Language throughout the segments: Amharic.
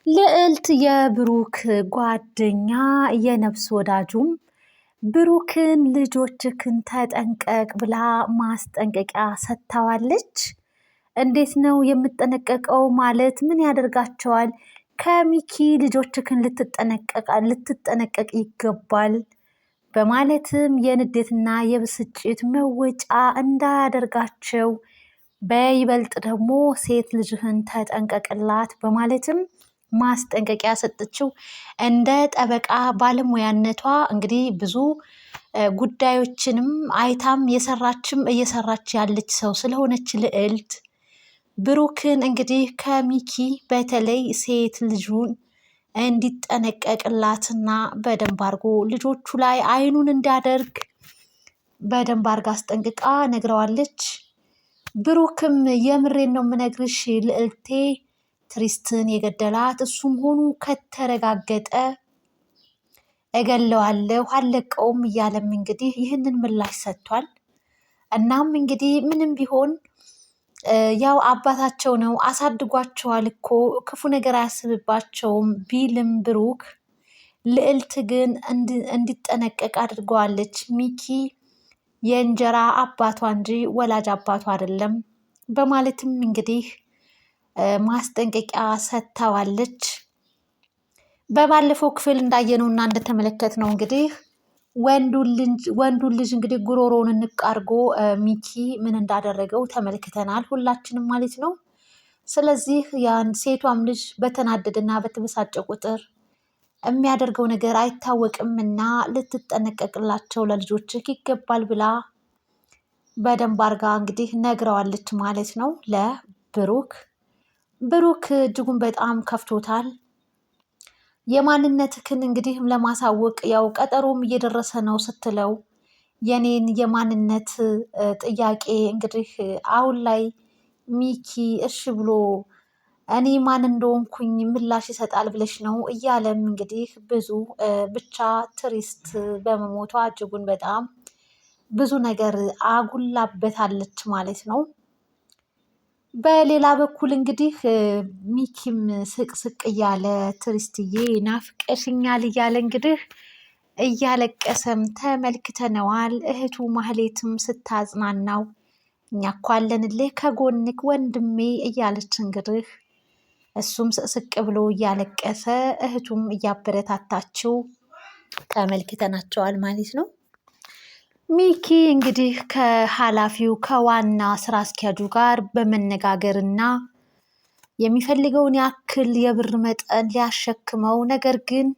ልዕልት የብሩክ ጓደኛ የነፍስ ወዳጁም ብሩክን ልጆችክን ተጠንቀቅ ብላ ማስጠንቀቂያ ሰጥታዋለች። እንዴት ነው የምጠነቀቀው? ማለት ምን ያደርጋቸዋል? ከሚኪ ልጆችክን ልትጠነቀቅ ይገባል በማለትም የንዴትና የብስጭት መወጫ እንዳያደርጋቸው በይበልጥ ደግሞ ሴት ልጅህን ተጠንቀቅላት በማለትም ማስጠንቀቂያ ሰጠችው። እንደ ጠበቃ ባለሙያነቷ እንግዲህ ብዙ ጉዳዮችንም አይታም የሰራችም እየሰራች ያለች ሰው ስለሆነች ልዕልት ብሩክን እንግዲህ ከሚኪ በተለይ ሴት ልጁን እንዲጠነቀቅላትና በደንብ አድርጎ ልጆቹ ላይ አይኑን እንዲያደርግ በደንብ አድርጋ አስጠንቅቃ ነግረዋለች። ብሩክም የምሬን ነው የምነግርሽ ልዕልቴ፣ ትሪስትን የገደላት እሱ መሆኑ ከተረጋገጠ እገለዋለሁ አልለቀውም እያለም እንግዲህ ይህንን ምላሽ ሰጥቷል። እናም እንግዲህ ምንም ቢሆን ያው አባታቸው ነው አሳድጓቸዋል እኮ ክፉ ነገር አያስብባቸውም ቢልም ብሩክ ልዕልት ግን እንዲጠነቀቅ አድርገዋለች። ሚኪ የእንጀራ አባቷ እንጂ ወላጅ አባቷ አይደለም በማለትም እንግዲህ ማስጠንቀቂያ ሰጥታዋለች። በባለፈው ክፍል እንዳየነውና እንደተመለከትነው እንግዲህ ወንዱን ልጅ እንግዲህ ጉሮሮውን እንቅ አድርጎ ሚኪ ምን እንዳደረገው ተመልክተናል ሁላችንም ማለት ነው። ስለዚህ ያን ሴቷም ልጅ በተናደደና በተበሳጨ ቁጥር የሚያደርገው ነገር አይታወቅምና ልትጠነቀቅላቸው ለልጆችህ ይገባል ብላ በደንብ አድርጋ እንግዲህ ነግረዋለች ማለት ነው ለብሩክ። ብሩክ እጅጉን በጣም ከፍቶታል። የማንነትህን እንግዲህ ለማሳወቅ ያው ቀጠሮም እየደረሰ ነው ስትለው የኔን የማንነት ጥያቄ እንግዲህ አሁን ላይ ሚኪ እሺ ብሎ እኔ ማን እንደሆንኩኝ ምላሽ ይሰጣል ብለሽ ነው እያለም እንግዲህ ብዙ ብቻ ትሪስት በመሞቷ እጅጉን በጣም ብዙ ነገር አጉላበታለች ማለት ነው። በሌላ በኩል እንግዲህ ሚኪም ስቅስቅ እያለ ትሪስትዬ ናፍቀሽኛል እያለ እንግዲህ እያለቀሰም ተመልክተነዋል። እህቱ ማህሌትም ስታጽናናው እኛ እኮ አለንልህ ከጎንክ ወንድሜ እያለች እንግዲህ እሱም ስቅስቅ ብሎ እያለቀሰ እህቱም እያበረታታችው ተመልክተናቸዋል ማለት ነው። ሚኪ እንግዲህ ከኃላፊው ከዋና ስራ አስኪያጁ ጋር በመነጋገርና የሚፈልገውን ያክል የብር መጠን ሊያሸክመው ነገር ግን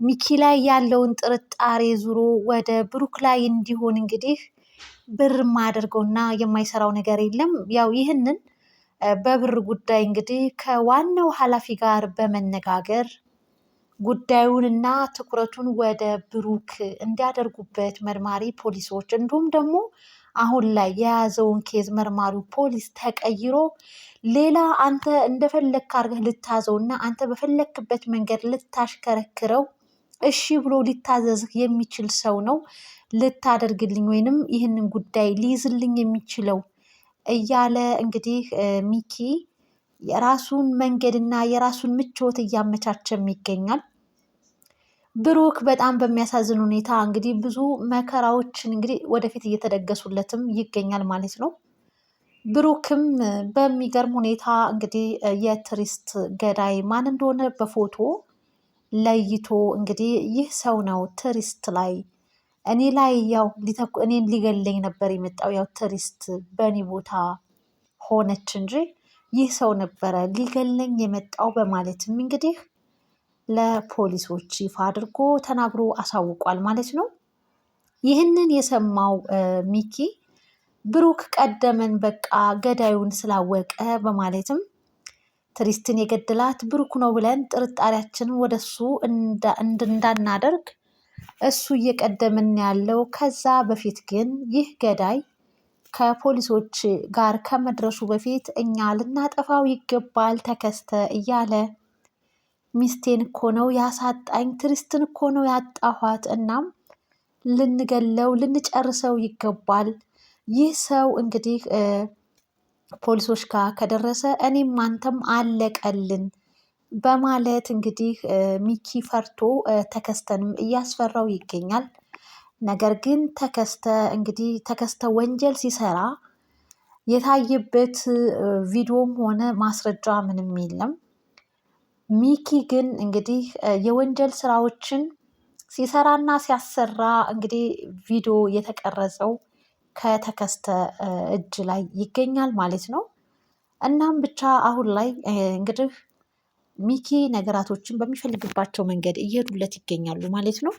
ሚኪ ላይ ያለውን ጥርጣሬ ዙሮ ወደ ብሩክ ላይ እንዲሆን እንግዲህ ብር የማያደርገውና የማይሰራው ነገር የለም። ያው ይህንን በብር ጉዳይ እንግዲህ ከዋናው ኃላፊ ጋር በመነጋገር ጉዳዩንና ትኩረቱን ወደ ብሩክ እንዲያደርጉበት መርማሪ ፖሊሶች እንዲሁም ደግሞ አሁን ላይ የያዘውን ኬዝ መርማሪው ፖሊስ ተቀይሮ ሌላ አንተ እንደፈለግክ አድርገህ ልታዘው እና አንተ በፈለግክበት መንገድ ልታሽከረክረው እሺ ብሎ ሊታዘዝህ የሚችል ሰው ነው ልታደርግልኝ ወይንም ይህንን ጉዳይ ሊይዝልኝ የሚችለው እያለ እንግዲህ ሚኪ የራሱን መንገድና የራሱን ምቾት እያመቻቸም ይገኛል። ብሩክ በጣም በሚያሳዝን ሁኔታ እንግዲህ ብዙ መከራዎችን እንግዲህ ወደፊት እየተደገሱለትም ይገኛል ማለት ነው። ብሩክም በሚገርም ሁኔታ እንግዲህ የትሪስት ገዳይ ማን እንደሆነ በፎቶ ለይቶ እንግዲህ ይህ ሰው ነው ትሪስት ላይ እኔ ላይ ያው እኔን ሊገለኝ ነበር የመጣው ያው ትሪስት በእኔ ቦታ ሆነች እንጂ ይህ ሰው ነበረ ሊገለኝ የመጣው በማለትም እንግዲህ ለፖሊሶች ይፋ አድርጎ ተናግሮ አሳውቋል ማለት ነው። ይህንን የሰማው ሚኪ ብሩክ ቀደመን በቃ ገዳዩን ስላወቀ በማለትም ትሪስትን የገደላት ብሩክ ነው ብለን ጥርጣሬያችንን ወደሱ እንዳናደርግ እሱ እየቀደምን ያለው። ከዛ በፊት ግን ይህ ገዳይ ከፖሊሶች ጋር ከመድረሱ በፊት እኛ ልናጠፋው ይገባል ተከስተ እያለ ሚስቴን እኮ ነው ያሳጣኝ፣ ትሪስትን እኮ ነው ያጣኋት፣ እናም ልንገለው ልንጨርሰው ይገባል። ይህ ሰው እንግዲህ ፖሊሶች ጋር ከደረሰ እኔም አንተም አለቀልን በማለት እንግዲህ ሚኪ ፈርቶ ተከስተንም እያስፈራው ይገኛል። ነገር ግን ተከስተ ወንጀል ሲሰራ የታየበት ቪዲዮም ሆነ ማስረጃ ምንም የለም። ሚኪ ግን እንግዲህ የወንጀል ስራዎችን ሲሰራና ሲያሰራ እንግዲህ ቪዲዮ የተቀረጸው ከተከስተ እጅ ላይ ይገኛል ማለት ነው። እናም ብቻ አሁን ላይ እንግዲህ ሚኪ ነገራቶችን በሚፈልግባቸው መንገድ እየሄዱለት ይገኛሉ ማለት ነው።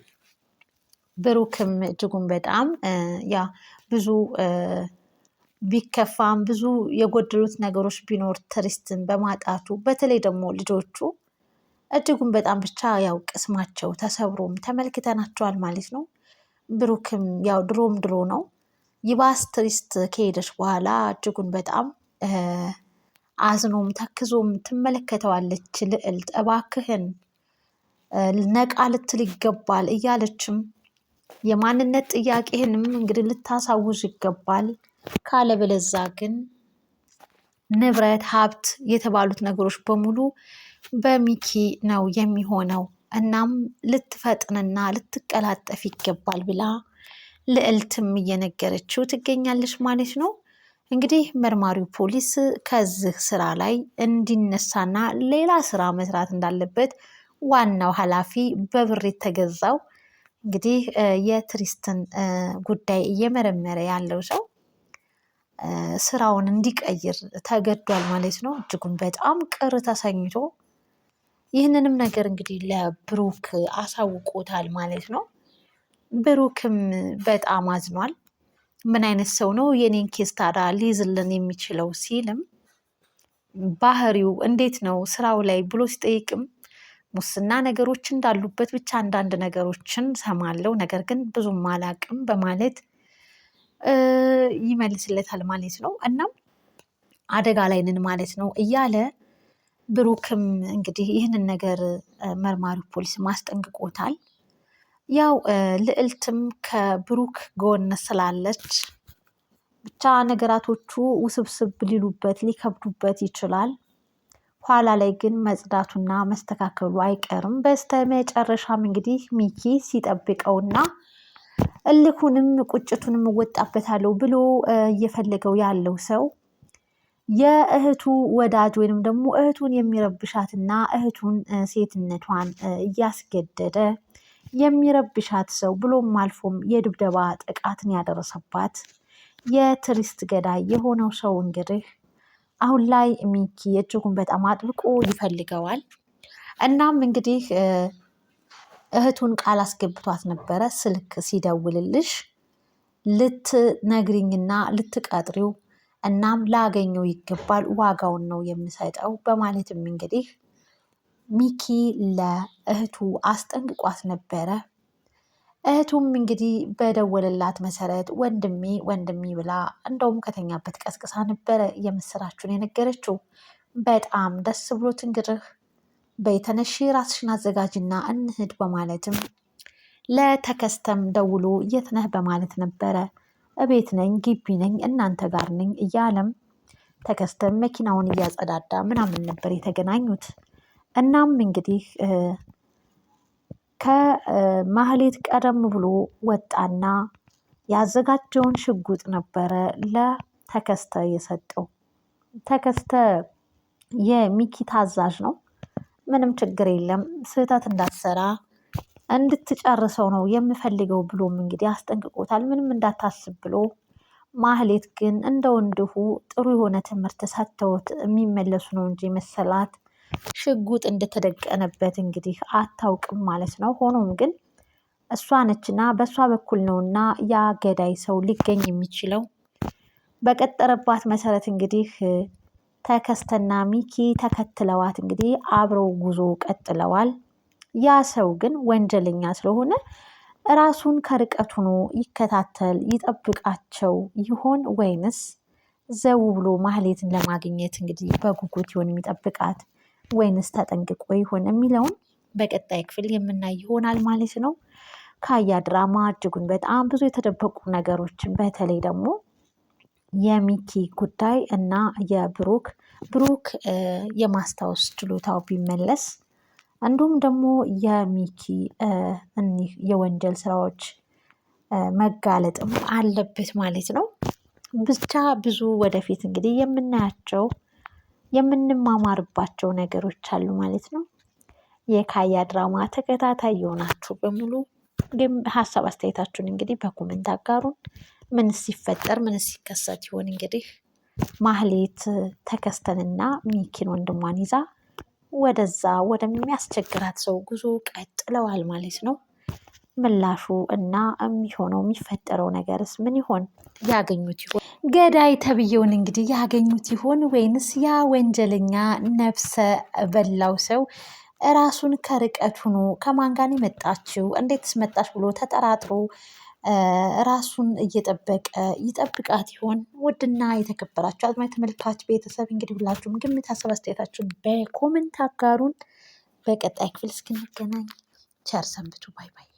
ብሩክም እጅጉን በጣም ብዙ ቢከፋም ብዙ የጎደሉት ነገሮች ቢኖር ትዕግስትን በማጣቱ በተለይ ደግሞ ልጆቹ እጅጉን በጣም ብቻ ቅስማቸው ተሰብሮም ተመልክተናቸዋል ማለት ነው። ብሩክም ድሮም ድሮ ነው። ይባስ ትዕግስት ከሄደች በኋላ እጅጉን በጣም አዝኖም ተክዞም ትመለከተዋለች። ልዕልት እባክህን ነቃ ልትል ይገባል እያለችም የማንነት ጥያቄህንም እንግዲህ ልታሳውጅ ይገባል፣ ካለበለዛ ግን ንብረት ሀብት የተባሉት ነገሮች በሙሉ በሚኪ ነው የሚሆነው። እናም ልትፈጥንና ልትቀላጠፍ ይገባል ብላ ልዕልትም እየነገረችው ትገኛለች ማለት ነው። እንግዲህ መርማሪው ፖሊስ ከዚህ ስራ ላይ እንዲነሳና ሌላ ስራ መስራት እንዳለበት ዋናው ኃላፊ በብር የተገዛው እንግዲህ የትዕግስትን ጉዳይ እየመረመረ ያለው ሰው ስራውን እንዲቀይር ተገዷል ማለት ነው። እጅጉን በጣም ቅር ተሰኝቶ ይህንንም ነገር እንግዲህ ለብሩክ አሳውቆታል ማለት ነው። ብሩክም በጣም አዝኗል። ምን አይነት ሰው ነው የኔን ኬስ ታዲያ ሊይዝልን የሚችለው ሲልም ባህሪው እንዴት ነው ስራው ላይ ብሎ ሲጠይቅም ሙስና ነገሮች እንዳሉበት ብቻ አንዳንድ ነገሮችን ሰማለው፣ ነገር ግን ብዙም አላቅም በማለት ይመልስለታል ማለት ነው። እናም አደጋ ላይ ነን ማለት ነው እያለ ብሩክም እንግዲህ ይህንን ነገር መርማሪው ፖሊስ ማስጠንቅቆታል። ልዕልትም ከብሩክ ጎን ስላለች ብቻ ነገራቶቹ ውስብስብ ሊሉበት ሊከብዱበት ይችላል። ኋላ ላይ ግን መጽዳቱና መስተካከሉ አይቀርም። በስተ መጨረሻም እንግዲህ ሚኪ ሲጠብቀውና እልኩንም ቁጭቱንም እወጣበታለሁ ብሎ እየፈለገው ያለው ሰው የእህቱ ወዳጅ ወይንም ደግሞ እህቱን የሚረብሻትና እህቱን ሴትነቷን እያስገደደ የሚረብሻት ሰው ብሎም አልፎም የድብደባ ጥቃትን ያደረሰባት የትዕግስት ገዳይ የሆነው ሰው እንግዲህ አሁን ላይ ሚኪ እጅጉን በጣም አጥብቆ ይፈልገዋል። እናም እንግዲህ እህቱን ቃል አስገብቷት ነበረ። ስልክ ሲደውልልሽ ልትነግሪኝና ልትቀጥሪው እናም ላገኘው ይገባል፣ ዋጋውን ነው የምሰጠው በማለትም እንግዲህ ሚኪ ለእህቱ አስጠንቅቋት ነበረ። እህቱም እንግዲህ በደወለላት መሰረት ወንድሜ ወንድሜ ብላ እንደውም ከተኛበት ቀስቅሳ ነበረ የምስራችሁን የነገረችው። በጣም ደስ ብሎት እንግዲህ በተነሺ ራስሽን አዘጋጅና እንሂድ በማለትም ለተከስተም ደውሎ የት ነህ በማለት ነበረ። እቤት ነኝ፣ ግቢ ነኝ፣ እናንተ ጋር ነኝ እያለም ተከስተም መኪናውን እያጸዳዳ ምናምን ነበር የተገናኙት። እናም እንግዲህ ከማህሌት ቀደም ብሎ ወጣና ያዘጋጀውን ሽጉጥ ነበረ ለተከስተ የሰጠው። ተከስተ የሚኪ ታዛዥ ነው። ምንም ችግር የለም ስህተት እንዳትሰራ እንድትጨርሰው ነው የምፈልገው ብሎም እንግዲህ አስጠንቅቆታል። ምንም እንዳታስብ ብሎ ማህሌት ግን እንደ ወንድሁ ጥሩ የሆነ ትምህርት ሰጥተውት የሚመለሱ ነው እንጂ መሰላት ሽጉጥ እንደተደቀነበት እንግዲህ አታውቅም ማለት ነው። ሆኖም ግን እሷ ነችና በእሷ በኩል ነውና ያ ገዳይ ሰው ሊገኝ የሚችለው። በቀጠረባት መሰረት እንግዲህ ተከስተና ሚኪ ተከትለዋት እንግዲህ አብረው ጉዞ ቀጥለዋል። ያ ሰው ግን ወንጀለኛ ስለሆነ ራሱን ከርቀት ሆኖ ይከታተል ይጠብቃቸው ይሆን ወይንስ ዘው ብሎ ማህሌትን ለማግኘት እንግዲህ በጉጉት ይሆን የሚጠብቃት ወይንስ ተጠንቅቆ ይሆን የሚለውን በቀጣይ ክፍል የምናይ ይሆናል ማለት ነው። ካያ ድራማ እጅጉን በጣም ብዙ የተደበቁ ነገሮችን በተለይ ደግሞ የሚኪ ጉዳይ እና የብሩክ ብሩክ የማስታወስ ችሎታው ቢመለስ እንዲሁም ደግሞ የሚኪ እኒህ የወንጀል ስራዎች መጋለጥም አለበት ማለት ነው። ብቻ ብዙ ወደፊት እንግዲህ የምናያቸው የምንማማርባቸው ነገሮች አሉ ማለት ነው። የካያ ድራማ ተከታታይ የሆናችሁ በሙሉ ሀሳብ አስተያየታችሁን እንግዲህ በኮመንት አጋሩን። ምንስ ሲፈጠር ምንስ ሲከሰት ይሆን እንግዲህ ማህሌት ተከስተንና ሚኪን ወንድሟን ይዛ ወደዛ ወደሚያስቸግራት ሰው ጉዞ ቀጥለዋል ማለት ነው። ምላሹ እና የሚሆነው የሚፈጠረው ነገርስ ምን ይሆን? ያገኙት ይሆን? ገዳይ ተብዬውን እንግዲህ ያገኙት ይሆን ወይንስ ያ ወንጀለኛ ነፍሰ በላው ሰው ራሱን ከርቀት ሆኖ ከማን ጋር የመጣችው እንዴትስ መጣች ብሎ ተጠራጥሮ ራሱን እየጠበቀ ይጠብቃት ይሆን? ውድና የተከበራችሁ አድማጭ ተመልካች ቤተሰብ እንግዲህ ሁላችሁም ግምት ሀሳብ አስተያየታችሁን በኮመንት አጋሩን። በቀጣይ ክፍል እስክንገናኝ ቸር ሰንብቱ። ባይ ባይ።